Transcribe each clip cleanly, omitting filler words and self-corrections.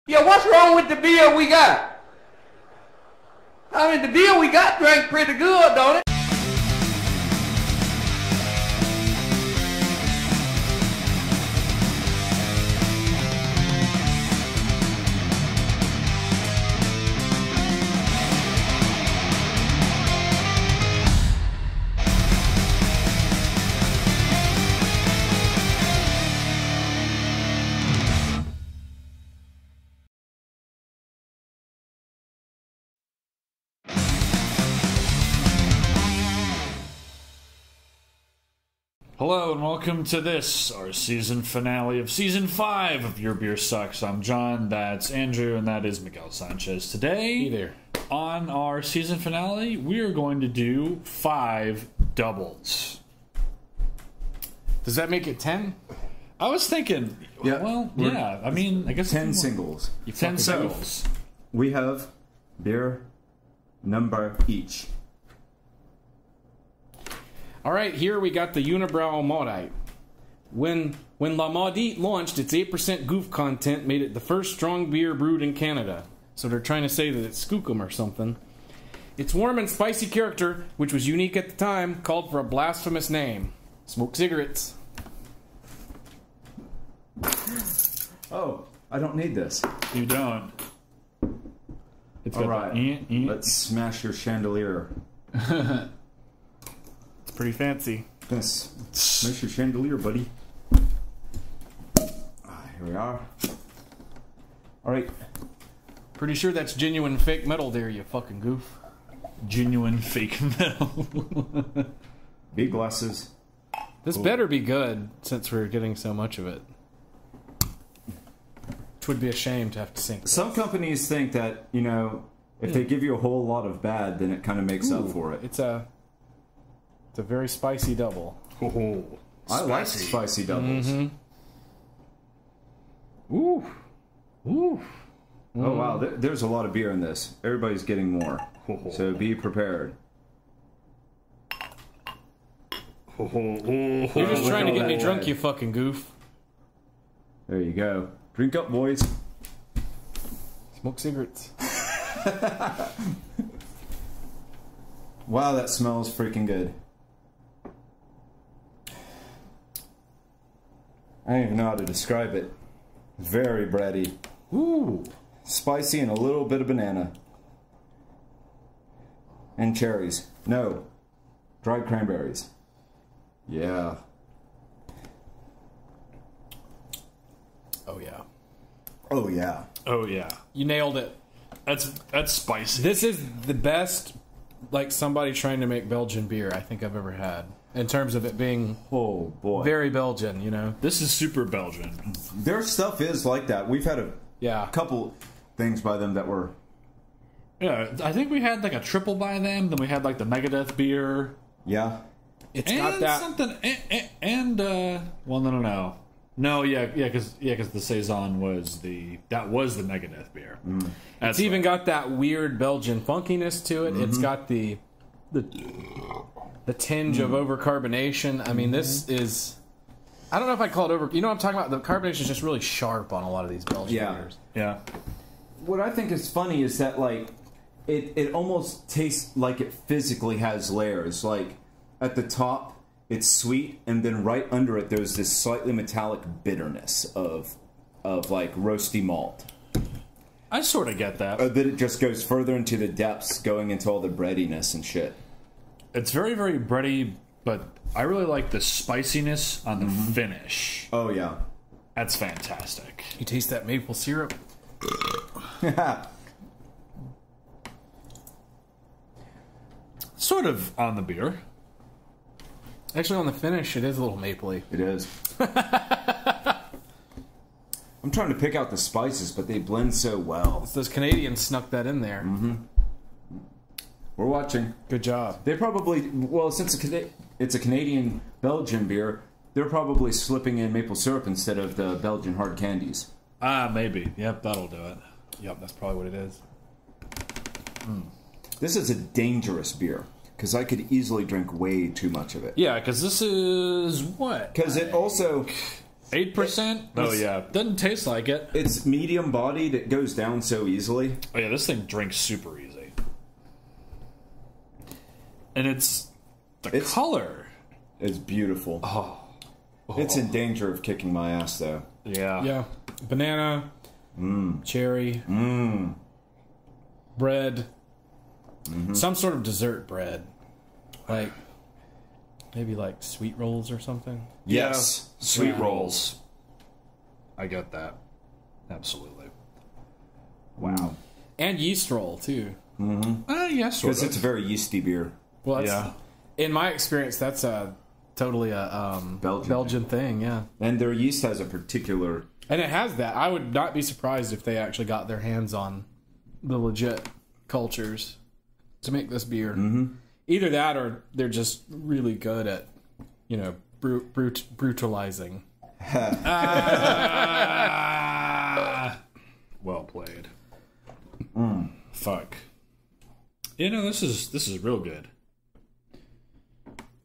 Yeah, what's wrong with the beer we got? I mean, the beer we got drank pretty good, don't it? Hello and welcome to this, our season finale of Season 5 of Your Beer Sucks. I'm John, that's Andrew, and that is Miguel Sanchez. Today, hey there. On our season finale, we are going to do 5 doubles. Does that make it 10? I was thinking, I mean, I guess 10 singles. 10 singles. We have beer number each. All right, here we got the Unibroue Maudite. When La Maudite launched, its 8% goof content made it the first strong beer brewed in Canada. So they're trying to say that it's skookum or something. Its warm and spicy character, which was unique at the time, called for a blasphemous name. Smoke cigarettes. Oh, I don't need this. You don't. It's all right, let's smash your chandelier. Pretty fancy. Yes. Smash your chandelier, buddy. Here we are. Alright. Pretty sure that's genuine fake metal there, you fucking goof. Genuine fake metal. Big glasses. This better be good, since we're getting so much of it. Which would be a shame to have to sink. Some companies think that, you know, if they give you a whole lot of bad, then it kind of makes up for it. It's a very spicy double. Oh, I like spicy doubles. Mm-hmm. Ooh. Ooh. Oh, wow. There's a lot of beer in this. Everybody's getting more. So be prepared. You're just trying to get me drunk, you fucking goof. There you go. Drink up, boys. Smoke cigarettes. Wow, that smells freaking good. I don't even know how to describe it. Very bready. Ooh. Spicy and a little bit of banana. And cherries. No. Dried cranberries. Yeah. Oh yeah. Oh yeah. Oh yeah. You nailed it. That's spicy. This is the best, like, somebody trying to make Belgian beer I think I've ever had. In terms of it being very Belgian, you know. This is super Belgian. Their stuff is like that. We've had a couple things by them that were... Yeah, I think we had like a triple by them. Then we had like the Megadeth beer. Yeah. It's got that... something... well, no. No, because the Saison was the Megadeth beer. Mm. It's even got that weird Belgian funkiness to it. Mm-hmm. It's got the tinge of overcarbonation. I mean, this is... I don't know if I call it over... You know what I'm talking about? The carbonation is just really sharp on a lot of these Belgian beers. Yeah. What I think is funny is that, like, it almost tastes like it physically has layers. Like, at the top, it's sweet, and then right under it, there's this slightly metallic bitterness of like, roasty malt. I sort of get that. That it just goes further into the depths, going into all the breadiness and shit. It's very, very bready, but I really like the spiciness on the finish. Oh, yeah. That's fantastic. You taste that maple syrup? Sort of on the beer. Actually, on the finish, it is a little mapley. It is. I'm trying to pick out the spices, but they blend so well. Those Canadians snuck that in there. Mm-hmm. We're watching. Good job. They probably, well, since it's a Canadian Belgian beer, they're probably slipping in maple syrup instead of the Belgian hard candies. Maybe. Yep, that'll do it. Yep, that's probably what it is. This is a dangerous beer, because I could easily drink way too much of it. Yeah, because this is what? Because it also... 8%? Oh, yeah. Doesn't taste like it. It's medium bodied. It goes down so easily. Oh, yeah, this thing drinks super easy. And it's color. It's beautiful. Oh. It's in danger of kicking my ass, though. Yeah. Yeah. Banana. Cherry. Bread. Some sort of dessert bread. Like, maybe like sweet rolls or something. Yes. Yeah. Sweet rolls. I get that. Absolutely. Wow. And yeast roll, too. Yes. Because it's a very yeasty beer. Well, Yeah. in my experience, that's totally a Belgian thing, yeah. And their yeast has a particular... And it has that. I would not be surprised if they actually got their hands on the legit cultures to make this beer. Either that or they're just really good at, you know, brutalizing. Well played. Fuck. You know, this is real good.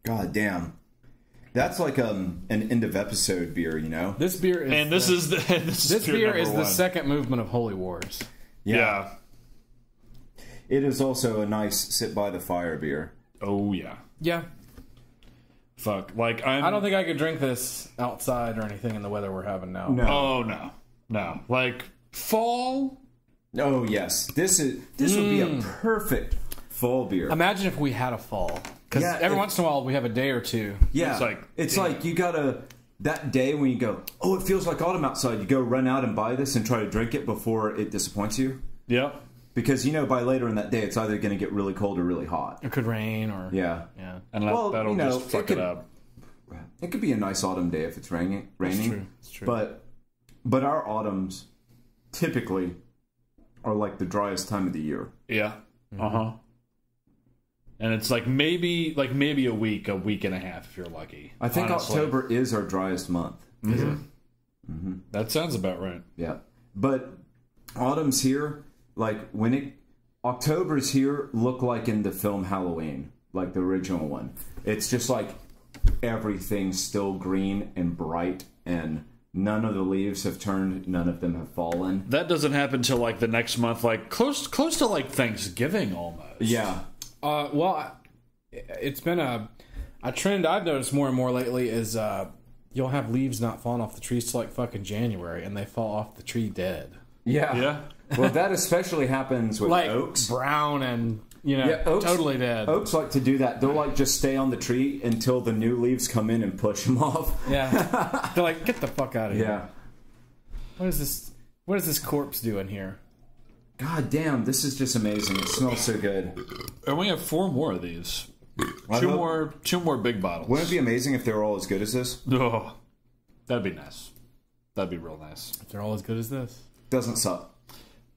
God damn. That's like an end of episode beer, you know? This beer is And this is this beer is the one. second movement of Holy Wars. Yeah. It is also a nice sit by the fire beer. Oh yeah. Yeah. Fuck. Like I don't think I could drink this outside or anything in the weather we're having now. No. Oh no. Like fall. Oh yes. This would be a perfect fall beer. Imagine if we had a fall. Because every once in a while we have a day or two. Yeah. It's like you gotta, that day when you go, oh, it feels like autumn outside, you go run out and buy this and try to drink it before it disappoints you. Yep. Because you know by later in that day it's either going to get really cold or really hot. It could rain or... Yeah. And that'll just fuck it up. It could be a nice autumn day if it's raining. It's true. But our autumns typically are like the driest time of the year. Yeah. And it's like maybe a week and a half if you're lucky. I think honestly. October is our driest month. That sounds about right. Yeah. But autumn's here, like October's here look like in the film Halloween, like the original one. It's just like everything's still green and bright and none of the leaves have turned, none of them have fallen. That doesn't happen till like the next month, like close to like Thanksgiving almost. Yeah. Well, it's been a trend I've noticed more and more lately is you'll have leaves not falling off the trees till like fucking January, and they fall off the tree dead. Yeah. Yeah. Well, that especially happens with Like oaks. brown and, you know, Oaks, totally dead. Oaks like to do that. They'll like just stay on the tree until the new leaves come in and push them off. Yeah. They're like, get the fuck out of here. Yeah. What is this corpse doing here? God damn, this is just amazing. It smells so good. And we have 4 more of these. Two more big bottles. Wouldn't it be amazing if they were all as good as this? Oh, that'd be nice. That'd be real nice. If they're all as good as this. Doesn't suck.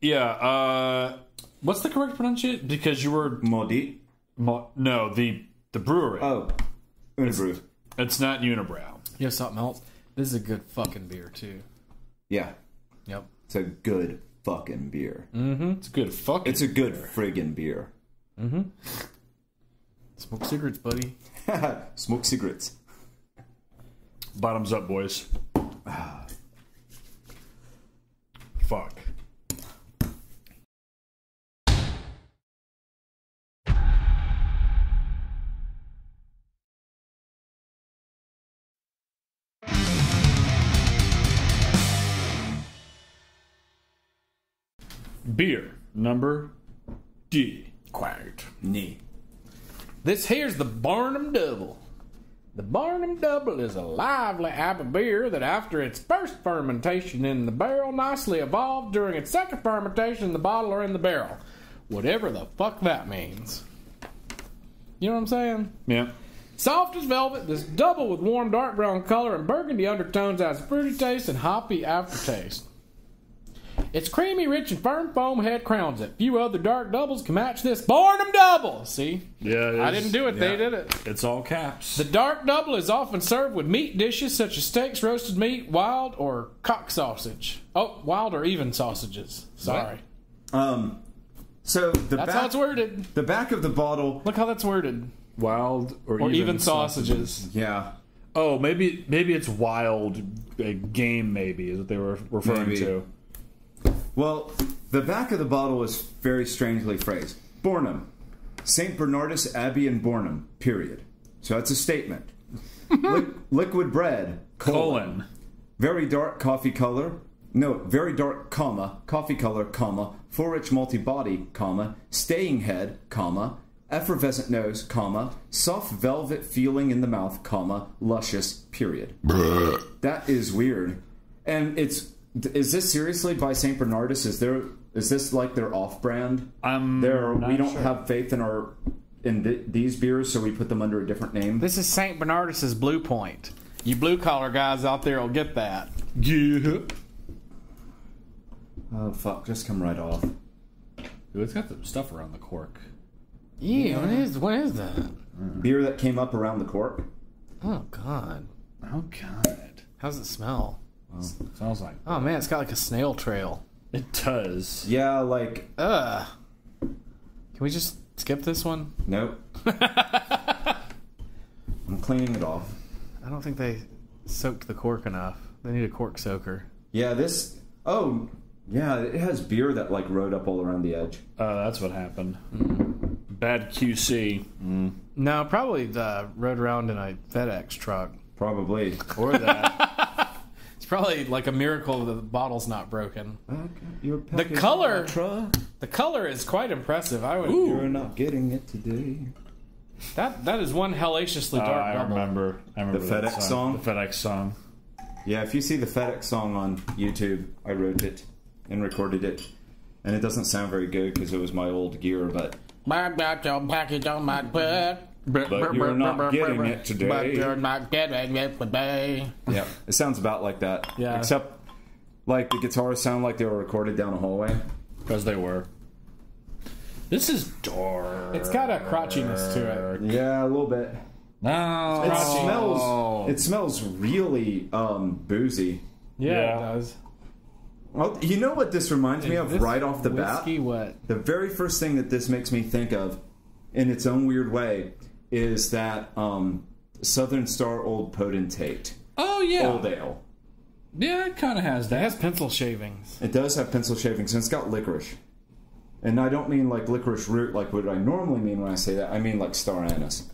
Yeah. What's the correct pronunciation? Because you were Maudite? no, the brewery. Oh, Unibroue. It's not Unibroue. You know something else? This is a good fucking beer too. Yeah, Yep. it's a good fucking beer. It's a good fucking. It's a good friggin' beer. Smoke cigarettes, buddy. Smoke cigarettes. Bottoms up, boys. Fuck. Beer number D. Quiet. Neat. This here's the Bornem Double. The Bornem Double is a lively apple beer that after its first fermentation in the barrel nicely evolved during its second fermentation in the bottle or in the barrel. Whatever the fuck that means. You know what I'm saying? Yeah. Soft as velvet, this double with warm dark brown color and burgundy undertones has a fruity taste and hoppy aftertaste. Its creamy, rich, and firm foam head crowns it. Few other dark doubles can match this Bornem Double. See? Yeah, it is. I didn't do it, they did it. It's all caps. The dark double is often served with meat dishes such as steaks, roasted meat, wild, or cock sausage. Oh, wild or even sausages. Sorry. So That's how it's worded. The back of the bottle. Look how that's worded. Wild or Or even sausages. Yeah. Oh, maybe it's wild game. Maybe is what they were referring to. Well, the back of the bottle is very strangely phrased. Bornem, St. Bernardus Abbey in Bornem. Period. So that's a statement. Liquid bread. Colon. Very dark coffee color. No, very dark, comma, coffee color, comma, full rich multi-body, comma, staying head, comma, effervescent nose, comma, soft velvet feeling in the mouth, comma, luscious, period. That is weird. And is this seriously by St. Bernardus? Is this like their off-brand? We don't have faith in these beers, so we put them under a different name. This is St. Bernardus's Blue Point. You blue-collar guys out there will get that. Yeah. Oh, fuck. Just come right off. Ooh, it's got the stuff around the cork. Yeah, what is that? Beer that came up around the cork. Oh, God. Oh, God. How's it smell? Well, smells like... Oh, man, it's got like a snail trail. It does. Yeah, like... Ugh. Can we just skip this one? Nope. I'm cleaning it off. I don't think they soaked the cork enough. They need a cork soaker. Yeah, this... Oh, yeah, it has beer that, like, rode up all around the edge. That's what happened. Bad QC. No, probably rode around in a FedEx truck. Probably. Or that. It's probably like a miracle that the bottle's not broken. The color is quite impressive. You're not getting it today. That is one hellaciously dark I double. remember The that FedEx song? The FedEx song. Yeah, if you see the FedEx song on YouTube, I wrote it and recorded it. And it doesn't sound very good because it was my old gear, but... But But you're not getting it today. But you're not getting it today. Yeah, it sounds about like that. Yeah. Except, like, the guitars sound like they were recorded down a hallway. Because they were. This is dark. It's got a crotchiness to it. Yeah, a little bit. No. It smells really boozy. Yeah, it does. Well, you know what this reminds me of right off the bat? Whiskey what? The very first thing that this makes me think of, in its own weird way, is that Southern Star Old Potentate. Oh, yeah. Old Ale. Yeah, it kind of has It that. has pencil shavings. It does have pencil shavings, and it's got licorice. And I don't mean like licorice root like what I normally mean when I say that. I mean like star anise.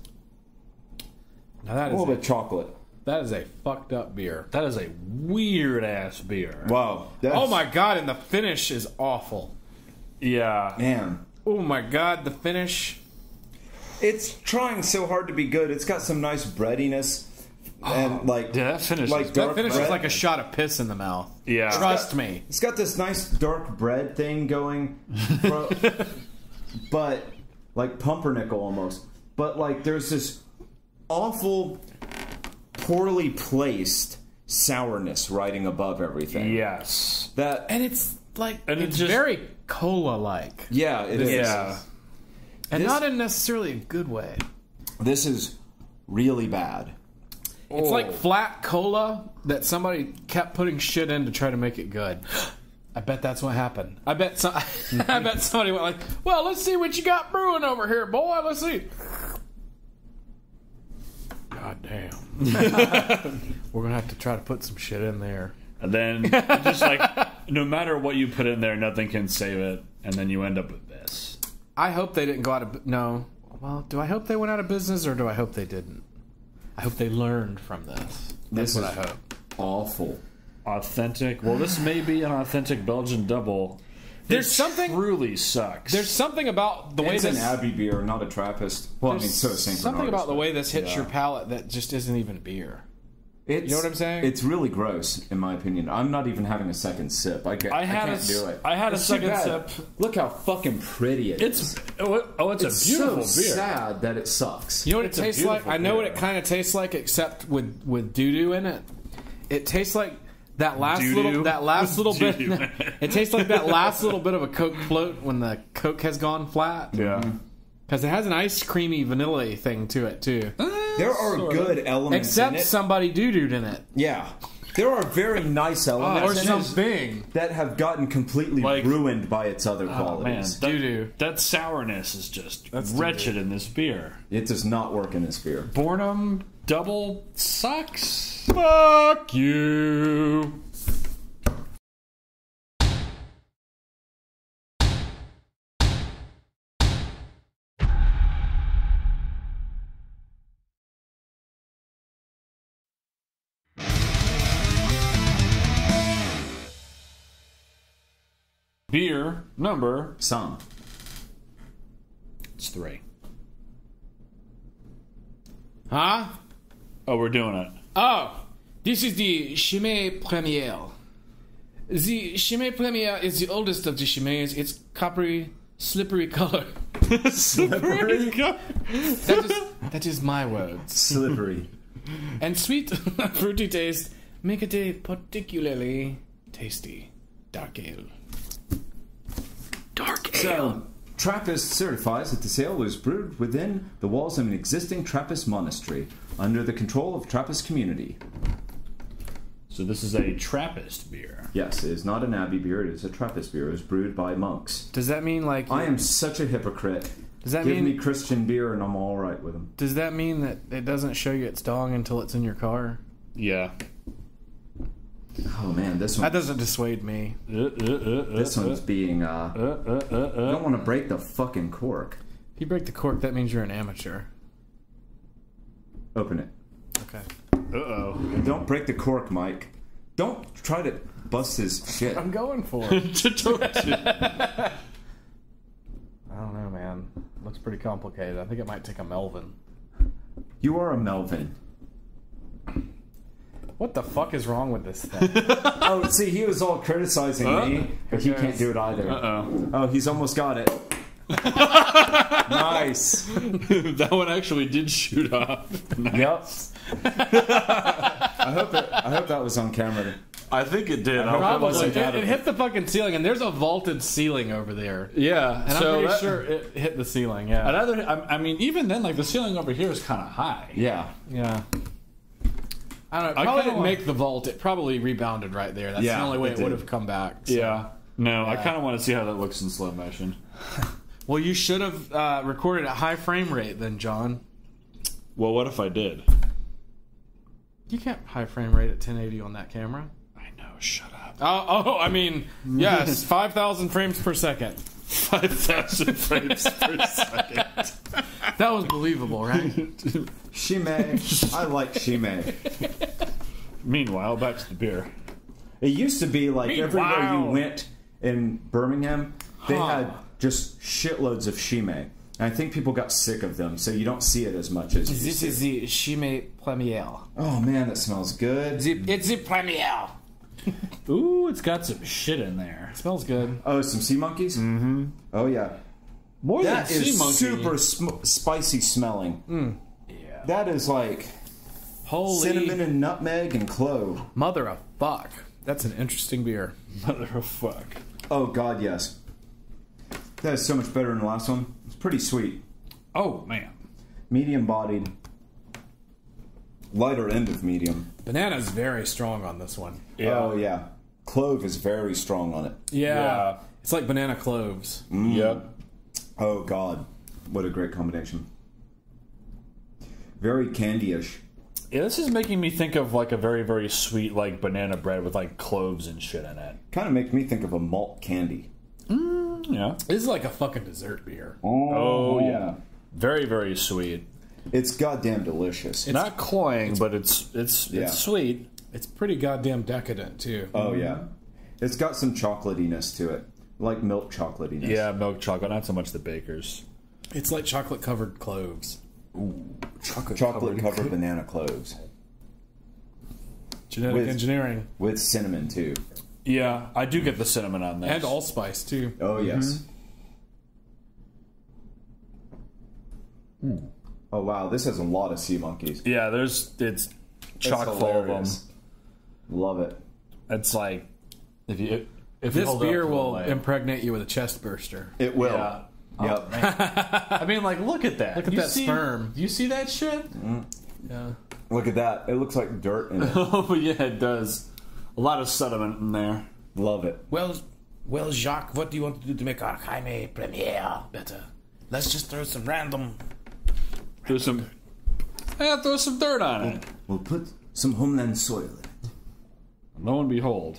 Now that A is little bit chocolate. that is a fucked up beer. That is a weird-ass beer. Wow. Oh my god, and the finish is awful. Yeah. Man. Oh my god, the finish. It's trying so hard to be good. It's got some nice breadiness. And like, Yeah, that finish like is- dark That finish bread. is like a shot of piss in the mouth. Yeah. Trust me. It's got this nice dark bread thing going, but like pumpernickel almost. But like there's this awful, poorly placed sourness riding above everything. Yes. That And it's like And it's it's just- very cola-like. yeah, it is. Yeah. And This- not in necessarily a good way. This is really bad. It's like flat cola that somebody kept putting shit in to try to make it good. I bet that's what happened. I bet somebody went like, well, let's see what you got brewing over here, boy. Let's see. God damn. We're going to have to try to put some shit in there. And then, just like, no matter what you put in there, nothing can save it. And then you end up with this. I hope they didn't go out of... No. Well, do I hope they went out of business or do I hope they didn't? I hope they learned from this. That's what I hope. Awful. Authentic. Well, this may be an authentic Belgian double. There's It something... truly sucks. There's something about the way It's this... an Abbey beer, not a Trappist. Well, I mean, There's so is St. something Bernardus, about the but- way this hits yeah. your palate that just isn't even beer. It's, You know what I'm saying? It's really gross, in my opinion. I'm not even having a second sip. I can't do it. I had a It's too second bad. sip. Look how fucking pretty it is. It's a beautiful so beer. sad that it sucks. You know what It's it a tastes like? beautiful I know what beer. it kind of tastes like, except with doo-doo in it. It tastes like that last Doo-doo? bit. Doo-doo in it. It tastes like that last little bit of a Coke float when the Coke has gone flat. Yeah. Because it has an ice creamy vanilla thing to it too. There are good elements in Except it. somebody doo-dooed in it. Yeah. There are very nice elements or in it something. that have gotten completely ruined by its other qualities. Man, that sourness is just wretched in this beer. It does not work in this beer. Bornem Double sucks. Fuck you. Beer number... Some. It's 3. Huh? Oh, we're doing it. Oh, this is the Chimay Première. The Chimay Première is the oldest of the Chimays. It's coppery, slippery color. Slippery? That is my words. Slippery. And sweet, fruity taste make it a particularly tasty dark ale. Dark ale. So, Trappist certifies that this ale was brewed within the walls of an existing Trappist monastery under the control of Trappist community. So this is a Trappist beer. Yes, it is not an abbey beer, it is a Trappist beer. It was brewed by monks. Does that mean like I am such a hypocrite. Does that Give mean me Christian beer and I'm alright with them. Does that mean that it doesn't show you its dong until it's in your car? Yeah. Oh man, this one... That doesn't dissuade me. This one's being, you don't want to break the fucking cork. If you break the cork, that means you're an amateur. Open it. Okay. Uh-oh. Don't break the cork, Mike. Don't try to bust his shit. I'm going for it. I don't know, man. Looks pretty complicated. I think it might take a Melvin. You are a Melvin. What the fuck is wrong with this thing? Oh, see, he was all criticizing me, but he can't do it either. Uh-oh. Oh, he's almost got it. Nice. That one actually did shoot off. Nice. Yep. I hope that was on camera. I think it did. Probably. It hit the fucking ceiling, and there's a vaulted ceiling over there. Yeah. And I'm pretty sure it hit the ceiling, yeah. I mean, even then, like, the ceiling over here is kind of high. Yeah. Yeah. I don't know. It probably didn't make the vault. It probably rebounded right there. That's the only way it would have come back. So. Yeah. No, I kind of want to see how that looks in slow motion. Well, you should have recorded at high frame rate then, John. Well, what if I did? You can't high frame rate at 1080 on that camera. I know, shut up. I mean, yes, 5,000 frames per second. 5,000 frames per second. That was believable, right? Chimay. I like Chimay. Meanwhile, back to the beer. It used to be like everywhere you went in Birmingham, they had just shitloads of Chimay. And I think people got sick of them, so you don't see it as much as This is the Chimay Première. Oh man, that smells good. It's the Première. Ooh, it's got some shit in there. It smells good. Oh, some sea monkeys? Mm-hmm. Oh yeah. More that than sea is monkey. super spicy smelling. Yeah. That is like cinnamon and nutmeg and clove. Mother of fuck. That's an interesting beer. Mother of fuck. Oh god, yes. That is so much better than the last one. It's pretty sweet. Oh man. Medium bodied. Lighter end of medium. Banana's very strong on this one. Yeah. Oh yeah. Clove is very strong on it. Yeah. It's like banana cloves. Yep. Oh god. What a great combination. Very candy-ish. Yeah, this is making me think of like a very, very sweet like banana bread with like cloves and shit in it. Kind of makes me think of a malt candy. Yeah. This is like a fucking dessert beer. Oh yeah. Very, very sweet. It's goddamn delicious. It's not cloying, but it's sweet. It's pretty goddamn decadent too. Oh yeah. It's got some chocolatiness to it. Like milk chocolatiness. Yeah, milk chocolate, not so much the bakers. It's like chocolate covered cloves. Ooh, Chocolate covered banana cloves. Genetic engineering. With cinnamon too. Yeah, I do get the cinnamon on this. And allspice too. Oh yes. Oh wow, this has a lot of sea monkeys. Yeah, it's chock full of them. Love it. It's like if you This hold it beer up to the will light. impregnate you with a chest burster. It will. Yeah. Yep. I mean, like, look at that. Look at that sperm. You see that shit? Yeah. Look at that. It looks like dirt in it. Oh, yeah, it does. A lot of sediment in there. Love it. Well, Jacques, what do you want to do to make our Chimay Première better? Let's just throw some random... Throw some dirt on it. We'll put some homeland soil in it. Lo and behold.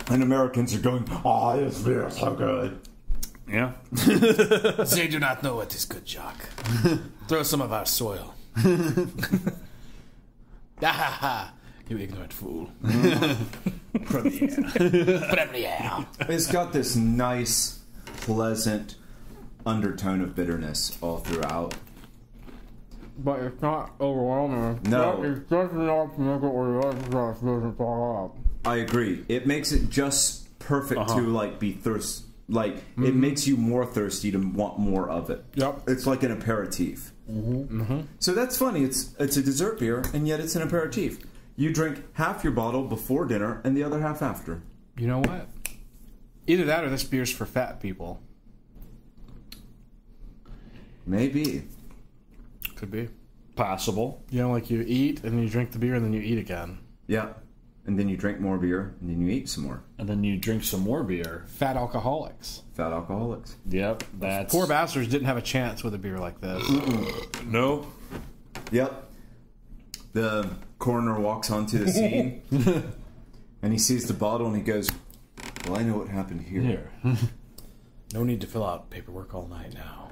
And Americans are going, oh, this beer is so good. Yeah. They do not know what is good, Jacques. Throw some of our soil. You ignorant fool. Premiere. It's got this nice, pleasant undertone of bitterness all throughout. But it's not overwhelming. No. It's just enough to make it where the other doesn't fall out. I agree. It makes it just perfect to like be thirst. Like it makes you more thirsty to want more of it. Yep. It's like an aperitif. So that's funny. It's a dessert beer, and yet it's an aperitif. You drink half your bottle before dinner and the other half after. You know what? Either that or this beer's for fat people. Maybe. Could be. Possible. You know, like you eat and you drink the beer and then you eat again. Yeah. And then you drink more beer and then you eat some more. And then you drink some more beer. Fat alcoholics. Fat alcoholics. Yep, that's... Poor bastards didn't have a chance with a beer like this. Nope. Yep. The coroner walks onto the scene and he sees the bottle and he goes, well, I know what happened here. No need to fill out paperwork all night now.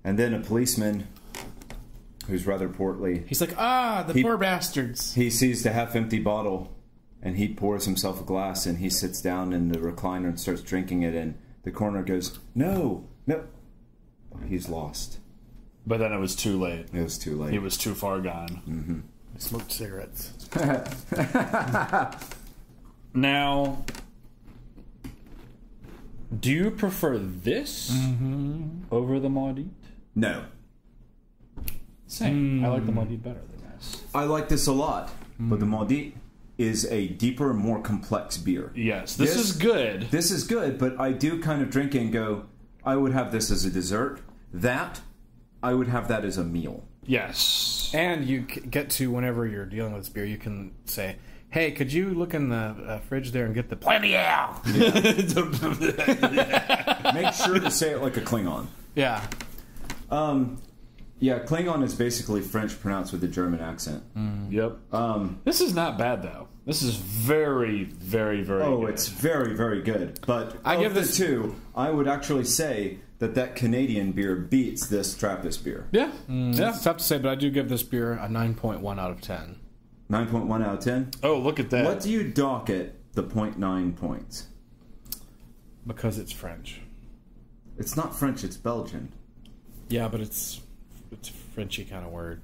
And then a policeman, who's rather portly, He's like, the poor bastards. he sees the half-empty bottle and he pours himself a glass and he sits down in the recliner and starts drinking it, and the coroner goes, no. He's lost. But then it was too late. It was too late. He was too far gone. Mm-hmm. I smoked cigarettes. Now, do you prefer this over the Maudite? No. Same. I like the Maudite better than this. I like this a lot, but the Maudite is a deeper, more complex beer. Yes, this is good. This is good, but I do kind of drink it and go, I would have this as a dessert. I would have that as a meal. Yes. And you get to, whenever you're dealing with this beer, you can say, hey, could you look in the fridge there and get the Premiere? Make sure to say it like a Klingon. Yeah. Yeah, Klingon is basically French pronounced with a German accent. Yep. This is not bad, though. This is very, very, very good. Oh, it's very, very good. But I give the this two, I would actually say that Canadian beer beats this Trappist beer. Yeah. Yeah. It's tough to say, but I do give this beer a 9.1 out of 10. 9.1 out of 10? Oh, look at that. What do you dock it the 0.9 points? Because it's French. It's not French, it's Belgian. Yeah, but it's a Frenchy kind of word.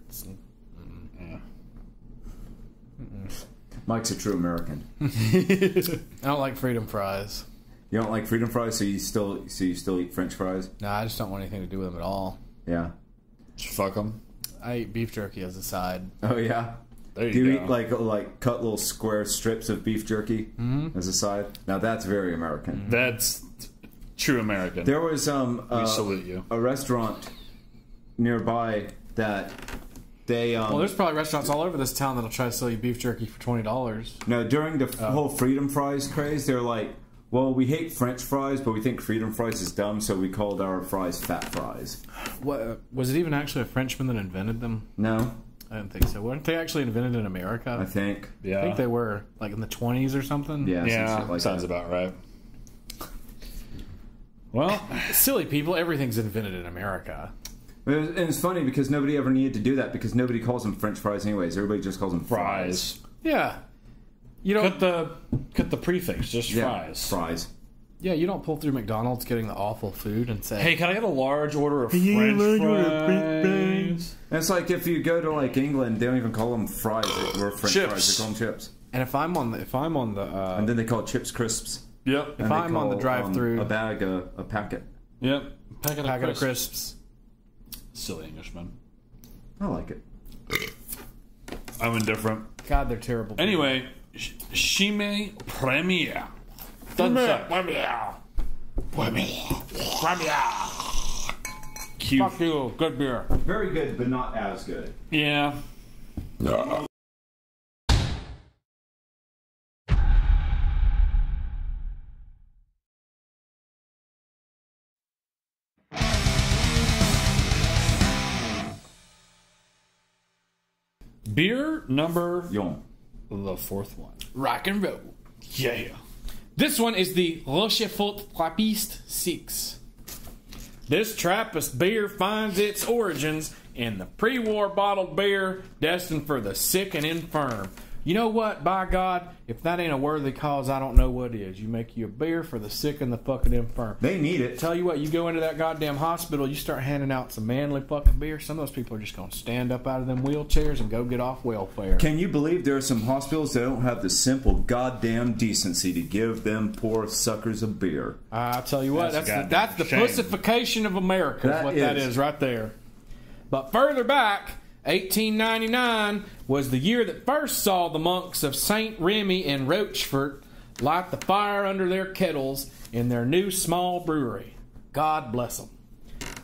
Mike's a true American. I don't like freedom fries. You don't like freedom fries, so you still eat French fries? No, I just don't want anything to do with them at all. Yeah. Fuck them. I eat beef jerky as a side. Oh yeah. There you Do you go. eat like cut little square strips of beef jerky as a side? Now that's very American. That's true American. There was we salute you. a restaurant nearby that they Well, there's probably restaurants all over this town that'll try to sell you beef jerky for $20. no, during the whole freedom fries craze, they're like, well, we hate French fries, but we think freedom fries is dumb, so we called our fries fat fries. What, was it even actually a Frenchman that invented them? No, I didn't think so. Weren't they actually invented in America? I think. Yeah. I think they were, like in the 20s or something. Yeah, some Yeah, shit like sounds that. about right. Well, Silly people, everything's invented in America. And it's funny because nobody ever needed to do that because nobody calls them French fries anyways. Everybody just calls them fries. Yeah. You don't. Cut the prefix, just Yeah, fries. fries. Yeah, you don't pull through McDonald's getting the awful food and say, Hey, can I get a large order of French fries? And it's like if you go to like England, they don't even call them fries. We're French Chips. fries. They call them chips. and if I'm on the And then they call it chips crisps. Yep. if And they I'm on the call, drive-through a bag a packet. Yep. Packet of crisps, Silly Englishman. I like it. I'm indifferent. God, they're terrible. Anyway, Chimay Première. Done suck. Cute. Fuck you. Good beer. Very good, but not as good. Yeah. Beer number Yon. the fourth one. Rock and roll. Yeah. This one is the Rochefort Trappistes 6. This Trappist beer finds its origins in the pre-war bottled beer destined for the sick and infirm. You know what? By God, if that ain't a worthy cause, I don't know what is. You make you a beer for the sick and the fucking infirm. They need it. Tell you what, you go into that goddamn hospital, you start handing out some manly fucking beer, some of those people are just going to stand up out of them wheelchairs and go get off welfare. Can you believe there are some hospitals that don't have the simple goddamn decency to give them poor suckers a beer? I'll tell you what, That's a that's the goddamn shame. pussification of America, is That what that is. is right there. But further back, 1899 was the year that first saw the monks of St. Remy in Rochefort light the fire under their kettles in their new small brewery. God bless them.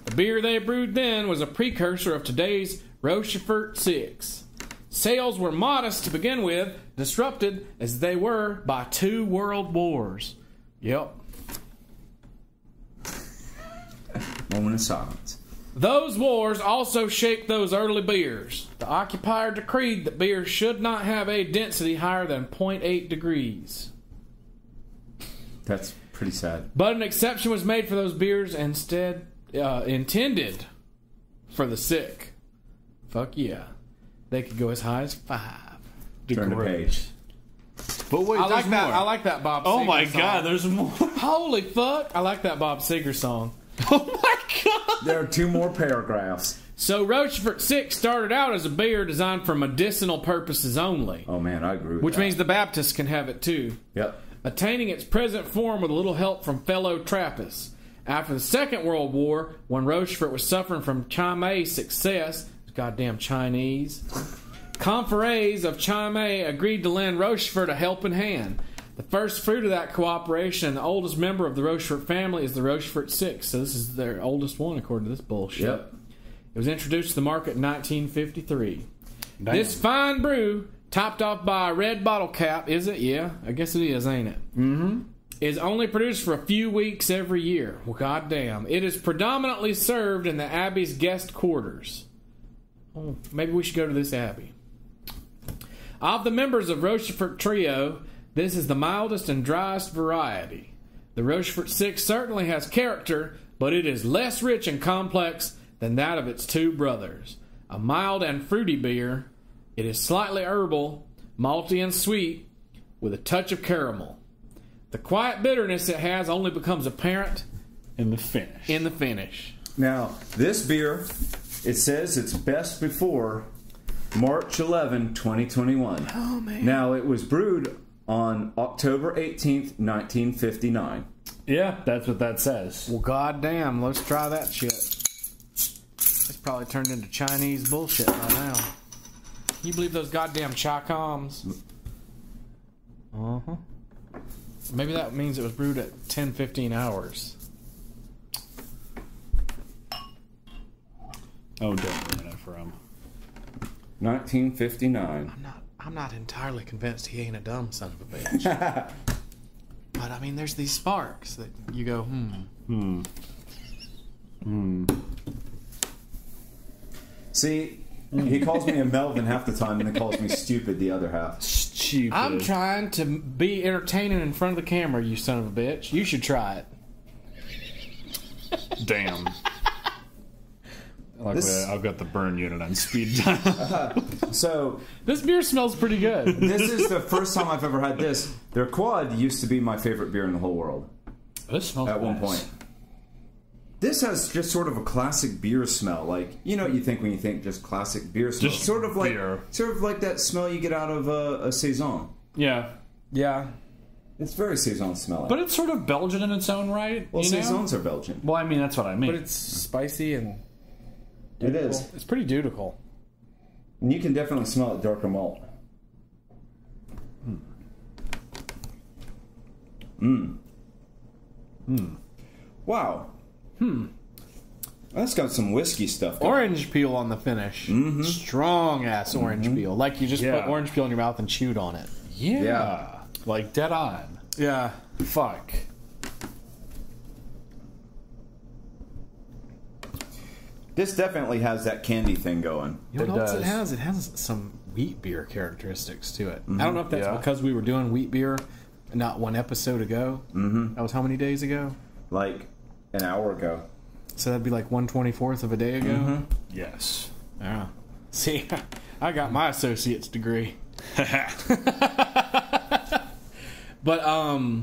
The beer they brewed then was a precursor of today's Rochefort 6. Sales were modest to begin with, disrupted as they were by 2 world wars. Yep. Moment of silence. Those wars also shaped those early beers. The occupier decreed that beer should not have a density higher than 0.8 degrees. That's pretty sad. But an exception was made for those beers instead intended for the sick. Fuck yeah. They could go as high as 5 Turn the page. But wait, I there's like that. more. I like that Bob Seger Oh my song. God, there's more. Holy fuck. I like that Bob Seger song. Oh my God. There are 2 more paragraphs. So Rochefort 6 started out as a beer designed for medicinal purposes only. Oh man, I agree with Which that. means the Baptists can have it too. Yep. Attaining its present form with a little help from fellow Trappists. After the Second World War, when Rochefort was suffering from Chimay success, goddamn Chinese, confreres of Chimay agreed to lend Rochefort a helping hand. The first fruit of that cooperation and the oldest member of the Rochefort family is the Rochefort 6. So this is their oldest one according to this bullshit. Yep. It was introduced to the market in 1953. Damn. This fine brew, topped off by a red bottle cap, is it? Yeah, I guess it is, ain't it? Mm-hmm. Is only produced for a few weeks every year. Well, goddamn. It is predominantly served in the Abbey's guest quarters. Oh, maybe we should go to this Abbey. Of the members of Rochefort Trio, this is the mildest and driest variety. The Rochefort 6 certainly has character, but it is less rich and complex than that of its 2 brothers. A mild and fruity beer, it is slightly herbal, malty and sweet, with a touch of caramel. The quiet bitterness it has only becomes apparent In the finish. Now, this beer, it says it's best before March 11, 2021. Oh, man. Now, it was brewed on October 18th, 1959. Yeah, that's what that says. Well, goddamn, let's try that shit. It's probably turned into Chinese bullshit by now. Can you believe those goddamn Chi-Coms? Uh-huh. Maybe that means it was brewed at 10-15 hours. Oh, definitely not from. 1959. I'm not entirely convinced he ain't a dumb son of a bitch. But I mean, there's these sparks that you go, See, he calls me a Melvin half the time and then calls me stupid the other half. Stupid. I'm trying to be entertaining in front of the camera, you son of a bitch. You should try it. Damn. Like This- I've got the burn unit on speed dial. So, This beer smells pretty good. this is the first time I've ever had this. Their quad used to be my favorite beer in the whole world This smells at one nice. point. This has just sort of a classic beer smell. Like, you know what you think when you think just classic beer smell? Just sort of beer. like that smell you get out of a Saison. Yeah. Yeah. It's very Saison smelling. But it's sort of Belgian in its own right. well, you know? Saisons are Belgian. Well, I mean, that's what I mean. But it's spicy and It is. it's pretty dutical. And you can definitely smell it darker malt. Wow. That's got some whiskey stuff going. Orange peel on the finish. Mm-hmm. Strong ass orange peel. Like you just put orange peel in your mouth and chewed on it. Yeah. Like dead on. Yeah. Fuck. This definitely has that candy thing going. You know what else does. it has? It has some wheat beer characteristics to it. I don't know if that's because we were doing wheat beer not one episode ago. Mm-hmm. That was how many days ago? Like an hour ago. So that'd be like 1/24th of a day ago? Mm-hmm. Yes. Yeah. See, I got my associate's degree. But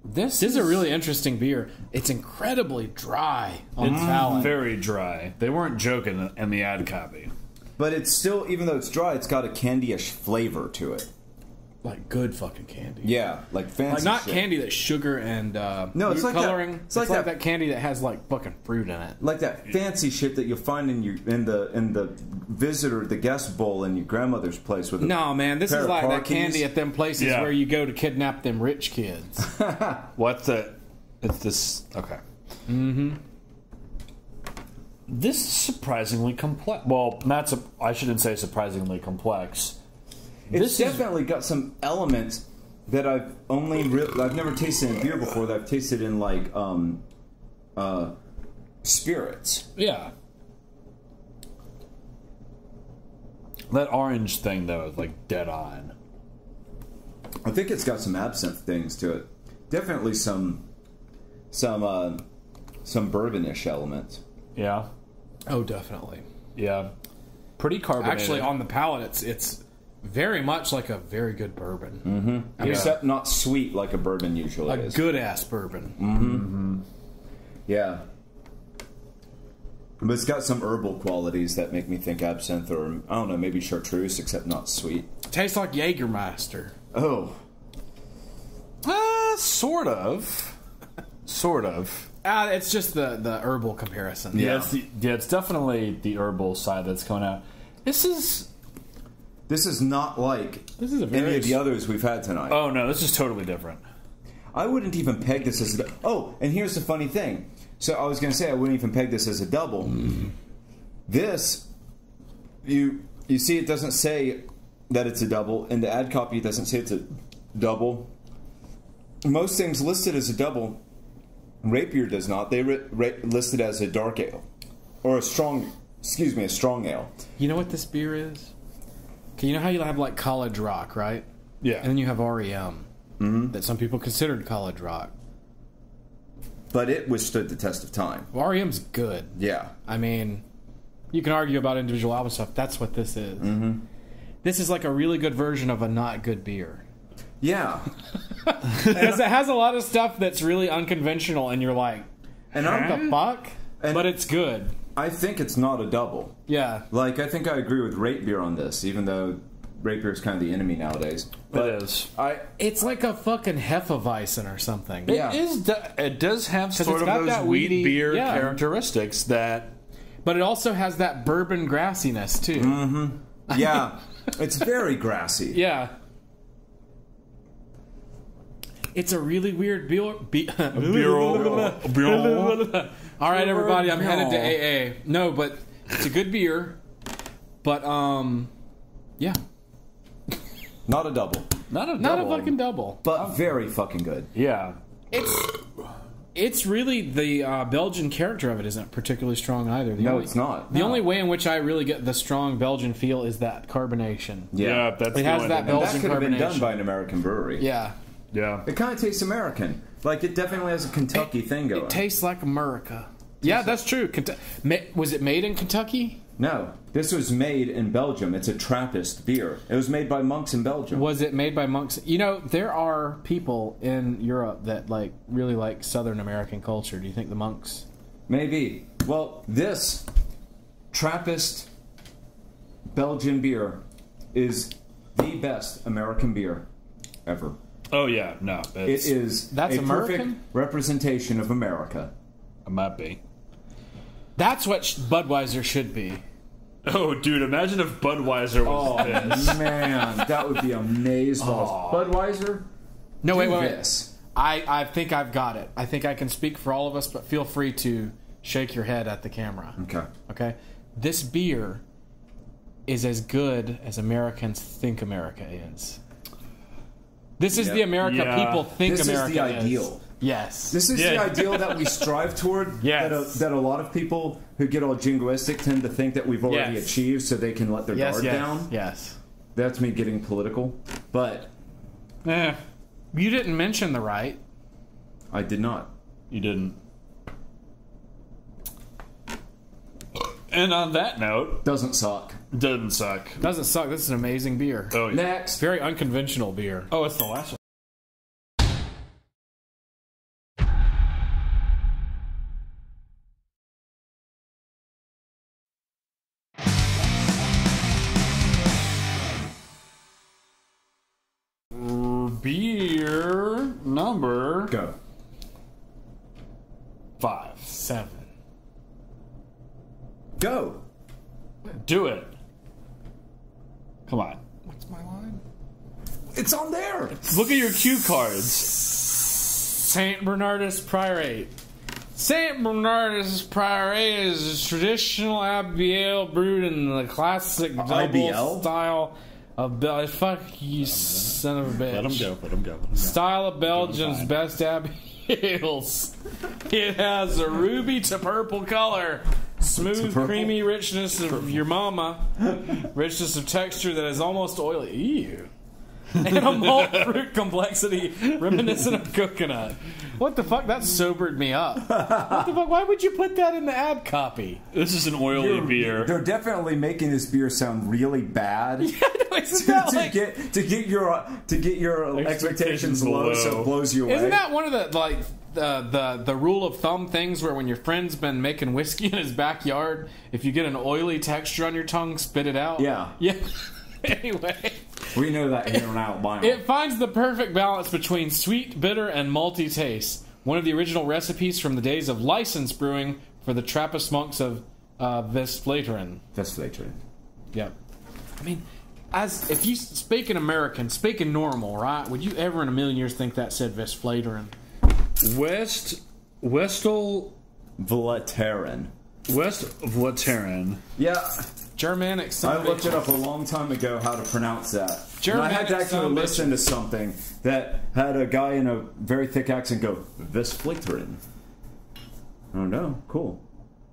this is a really interesting beer. It's incredibly dry on palate. Very dry. They weren't joking in the ad copy. But it's still, even though it's dry, it's got a candy-ish flavor to it. Like good fucking candy. Yeah, like fancy Like not shit. candy that's sugar and No, it's food like that- coloring. it's It's like like that- that candy that has like fucking fruit in it. Like that fancy shit that you'll find in the visitor, the guest bowl in your grandmother's place with. No, man, this pair is of like car that candy keys. at them places Yeah. where you go to kidnap them rich kids. What's the... It's this... Okay. Mm-hmm. This is surprisingly complex. Well, not... I shouldn't say surprisingly complex. It's definitely got some elements that I've never tasted in beer before. That I've tasted in like spirits. Yeah. That orange thing, though, is like dead on. I think it's got some absinthe things to it. Definitely some bourbonish elements. Yeah. Oh, definitely. Yeah. Pretty carbonated. Actually, on the palate, it's very much like a very good bourbon. Mm-hmm. Except not sweet like a bourbon usually A is. good ass bourbon. Mm-hmm. Yeah. But it's got some herbal qualities that make me think absinthe or, I don't know, maybe chartreuse, except not sweet. Tastes like Jägermeister. Oh. Sort of. Sort of. It's just the herbal comparison. Yeah, it's definitely the herbal side that's coming out. This is not like This is a any very of the others we've had tonight. Oh no, this is totally different. I wouldn't even peg this as a... Oh, and here's the funny thing. So I was going to say I wouldn't even peg this as a double. This, you see it doesn't say that it's a double. In the ad copy, it doesn't say it's a double. Most things listed as a double, Rapier does not. They list it as a dark ale. Or a strong ale. You know what this beer is? Okay, you know how you have like college rock, right? Yeah. And then you have REM. That some people considered college rock. But it withstood the test of time. Well, REM's good. Yeah. I mean, you can argue about individual album stuff. That's what this is. This is like a really good version of a not good beer. Yeah. Because it has a lot of stuff that's really unconventional, and you're like, And what the fuck? And- But it's good. I think it's not a double. Yeah. Like, I think I agree with Rapier on this, even though Rapier is kind of the enemy nowadays. It is. It's like a fucking Hefeweizen or something. Yeah. It does have sort it's of got those that wheat weedy- beer yeah. characteristics that... But it also has that bourbon grassiness, too. Yeah. It's very grassy. Yeah. It's a really weird beer. All right, everybody, I'm headed to AA. No, but it's a good beer. But, yeah. Not a double. Not a Not double. a fucking double. But very fucking good. Yeah. It's really the Belgian character of it isn't particularly strong either. It's not. The only way in which I really get the strong Belgian feel is that carbonation. Yeah, that's It the has only that thing. And Belgian that could have been done carbonation. by an American brewery. Yeah. Yeah. It kind of tastes American. Like, it definitely has a Kentucky thing going. It tastes like America. Yeah, that's true. Was it made in Kentucky? No. This was made in Belgium. It's a Trappist beer. It was made by monks in Belgium. Was it made by monks? You know, there are people in Europe that like really like Southern American culture. Do you think the monks? Maybe. Well, this Trappist Belgian beer is the best American beer ever. Oh, yeah. No. It is That's a perfect American? representation of America. It might be. That's what Budweiser should be. Oh, dude, imagine if Budweiser was this. Man, that would be amazing. Budweiser? No, wait. This. I think I've got it. I think I can speak for all of us, but feel free to shake your head at the camera. Okay. Okay? This beer is as good as Americans think America is. This is the America people think This America is the ideal. Yes. This is the ideal that we strive toward. Yes. That a lot of people who get all jingoistic tend to think that we've already achieved, so they can let their guard down. Yes. That's me getting political, but You didn't mention the right. I did not. You didn't. And on that note, Doesn't suck. doesn't suck. Doesn't suck. This is an amazing beer. Oh, yeah. Next. Very unconventional beer. Oh, it's the last one. Beer number Go. 5. 7. Go. Do it. Come on. What's my line? It's on there. Look at your cue cards. St. Bernardus Prior. St. Bernardus Prior is a traditional IBL brewed in the classic double IBL? style of fuck you, son of a bitch. Let him go. Let him go. Let him go. Style of Belgium's best ales. It has a ruby to purple color, smooth, creamy richness of your mama, richness of texture that is almost oily. Ew. And a malt fruit complexity reminiscent of coconut. What the fuck? That sobered me up. What the fuck? Why would you put that in the ad copy? This is an oily beer. They're definitely making this beer sound really bad. Isn't that like, to get your expectations low, so it blows you away. isn't that one of the like the rule of thumb things where when your friend's been making whiskey in his backyard, if you get an oily texture on your tongue, spit it out? Yeah. Anyway, We know that here on Albino. it finds the perfect balance between sweet, bitter, and malty taste. One of the original recipes from the days of licensed brewing for the Trappist monks of Westvleteren. That's later. Yep. I mean, as if you speak in American, speak in normal, right? Would you ever in a million years think that said Westvleteren? Westel Vleteren. Yeah, Germanic. I looked it up a long time ago how to pronounce that. And I had to Germanic actually son listen to something that had a guy in a very thick accent go, Westvleteren. Oh no, cool.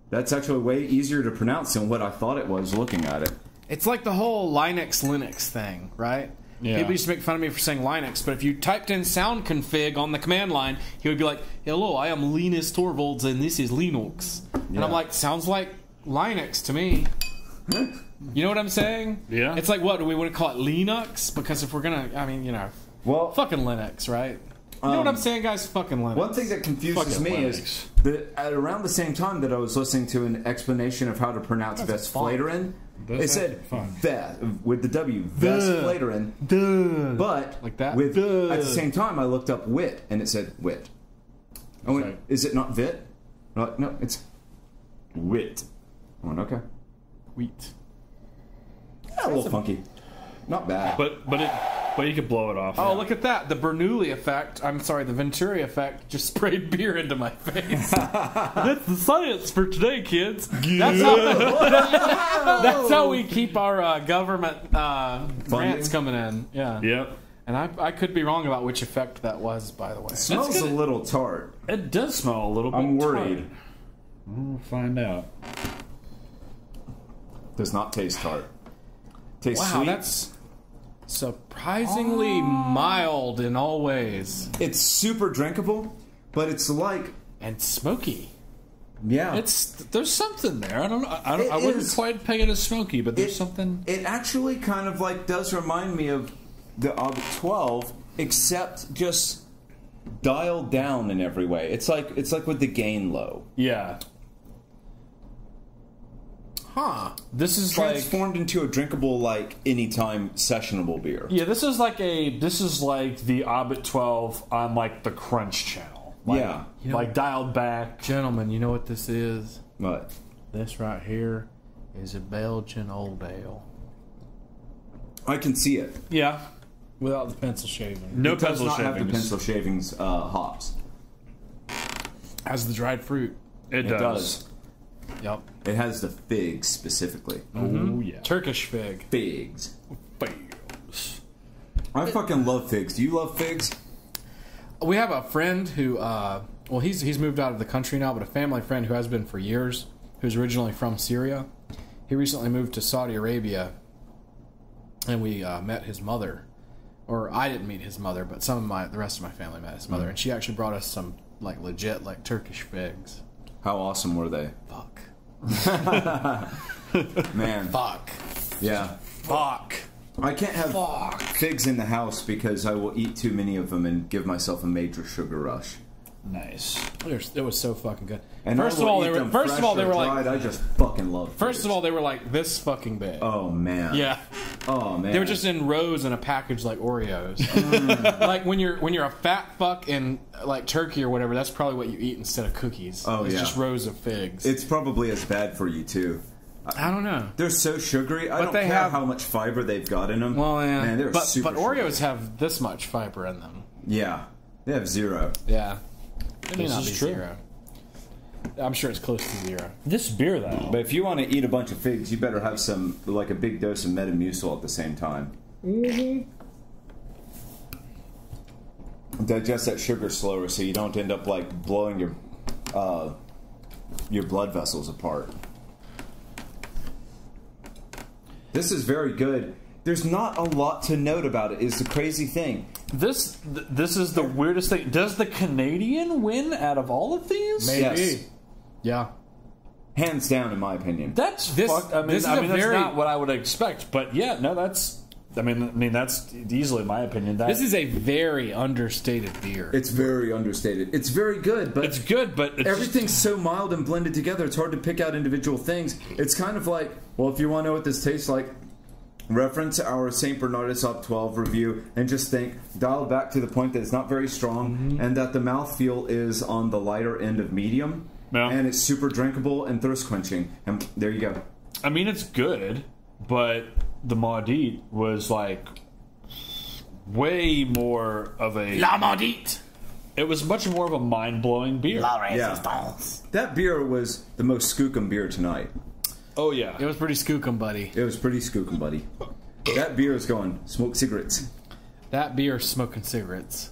That's actually way easier to pronounce than what I thought it was looking at it. It's like the whole Linux thing, right? Yeah. People used to make fun of me for saying Linux, but if you typed in sound config on the command line, he would be like, "Hello, I am Linus Torvalds, and this is Linux." And I'm like, sounds like Linux to me. You know what I'm saying? Yeah. It's like, what, do we want to call it Linux? Because if we're going to, I mean, you know, Well, fucking Linux, right? You know what I'm saying, guys? Fucking Linux. one thing that confuses Fucking me Linux. is that at around the same time that I was listening to an explanation of how to pronounce Westvleteren, it said with the W, Westvleteren, but Like that? with at the same time I looked up wit and it said wit. I went, Right. is it not vit? No, it's wit. I went, okay. Wheat. Yeah, a little funky. Not bad. But you could blow it off. Oh, look at that. The Bernoulli effect, I'm sorry, the Venturi effect just sprayed beer into my face. That's the science for today, kids. That's how we keep our government grants coming in. Yeah. Yep. And I could be wrong about which effect that was, by the way. Smells a little tart. It does smell a little bit. I'm worried. tart. We'll find out. Does not taste tart. Tastes Wow, sweet. that's surprisingly mild in all ways. It's super drinkable, but it's like, And smoky. yeah. There's something there. I don't know. I It wouldn't is. quite peg it as smoky, but there's something. It actually kind of like does remind me of the Orbit 12, except just dialed down in every way. It's like with the gain low. Yeah. Huh. This is like. Transformed into a drinkable, like, anytime sessionable beer. Yeah, this is like the Orbit 12 on like the Crunch channel. Like, Yeah. like dialed back. Gentlemen, you know what this is? But This right here is a Belgian old ale. I can see it. Yeah. Without the pencil shaving. No It does pencil not have the shavings. pencil shavings hops. Has the dried fruit. It does. Yep. It has the figs specifically. Oh, yeah. Turkish fig. Figs. Figs. I fucking love figs. Do you love figs? We have a friend who, well, he's moved out of the country now, but a family friend who has been for years, who's originally from Syria. He recently moved to Saudi Arabia, and we met his mother. Or I didn't meet his mother, but the rest of my family met his mother, and she actually brought us some like legit like Turkish figs. How awesome were they? Fuck. Man. Fuck. Yeah. Fuck. I can't have figs in the house because I will eat too many of them and give myself a major sugar rush. Nice. It was so fucking good. And First of all, they were like. I just fucking love figs. First of all, they were like this fucking big. Oh man. Yeah. Oh man. They were just in rows in a package like Oreos. Like when you're a fat fuck in like Turkey or whatever, that's probably what you eat instead of cookies. Oh, it's yeah. just rows of figs. It's probably as bad for you too. I don't know. They're so sugary. I don't care how much fiber they've got in them. Well, yeah. Man, they're super but Oreos sugary. have this much fiber in them. Yeah. They have 0. Yeah. It may This not is be true. 0. I'm sure it's close to 0. This beer, though. But if you want to eat a bunch of figs, you better have some, like a big dose of Metamucil at the same time. Mm-hmm. Digest that sugar slower so you don't end up like blowing your blood vessels apart. This is very good. There's not a lot to note about it, is the crazy thing. This is the weirdest thing. Does the Canadian win out of all of these? Maybe. Yes. Yeah. Hands down, in my opinion. That's This- fucked. I mean, this is that's a very- not what I would expect. But yeah, no, that's. I mean, that's easily my opinion. That This is a very understated beer. It's very understated. It's very good, but it's good, but it's everything's so mild and blended together, it's hard to pick out individual things. It's kind of like, well, if you want to know what this tastes like, reference our St. Bernardus Op 12 review and just think, dial it back to the point that it's not very strong and that the mouthfeel is on the lighter end of medium. Yeah. And it's super drinkable and thirst quenching. And there you go. I mean, it's good, but the Maudite was like way more of a. La Maudite! It was much more of a mind-blowing beer. Yeah. That beer was the most skookum beer tonight. Oh yeah, It was pretty skookum, buddy. It was pretty skookum, buddy. That beer is going, smoke cigarettes. That beer smoking cigarettes.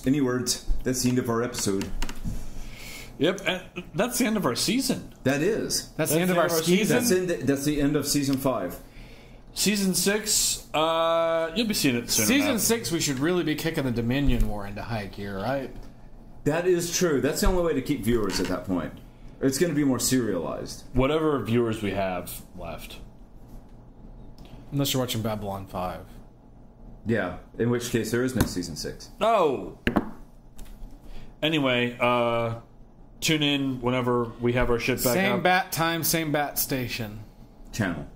Any words? That's the end of our episode. Yep, and that's the end of our season. That is. That's the end of our season. That's the end of season 5. Season 6, you'll be seeing it soon. Season enough. 6, we should really be kicking the Dominion War into high gear, right? That is true. That's the only way to keep viewers at that point. It's going to be more serialized. Whatever viewers we have left. Unless you're watching Babylon 5. Yeah, in which case there is no season 6. Oh. Anyway, tune in whenever we have our shit back Same up. bat time, same bat station. Channel.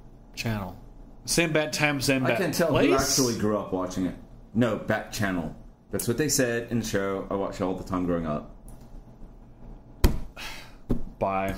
Same bat time, same bat I can tell place. who actually grew up watching it. No, back channel. That's what they said in the show. I watched it all the time growing up. Bye.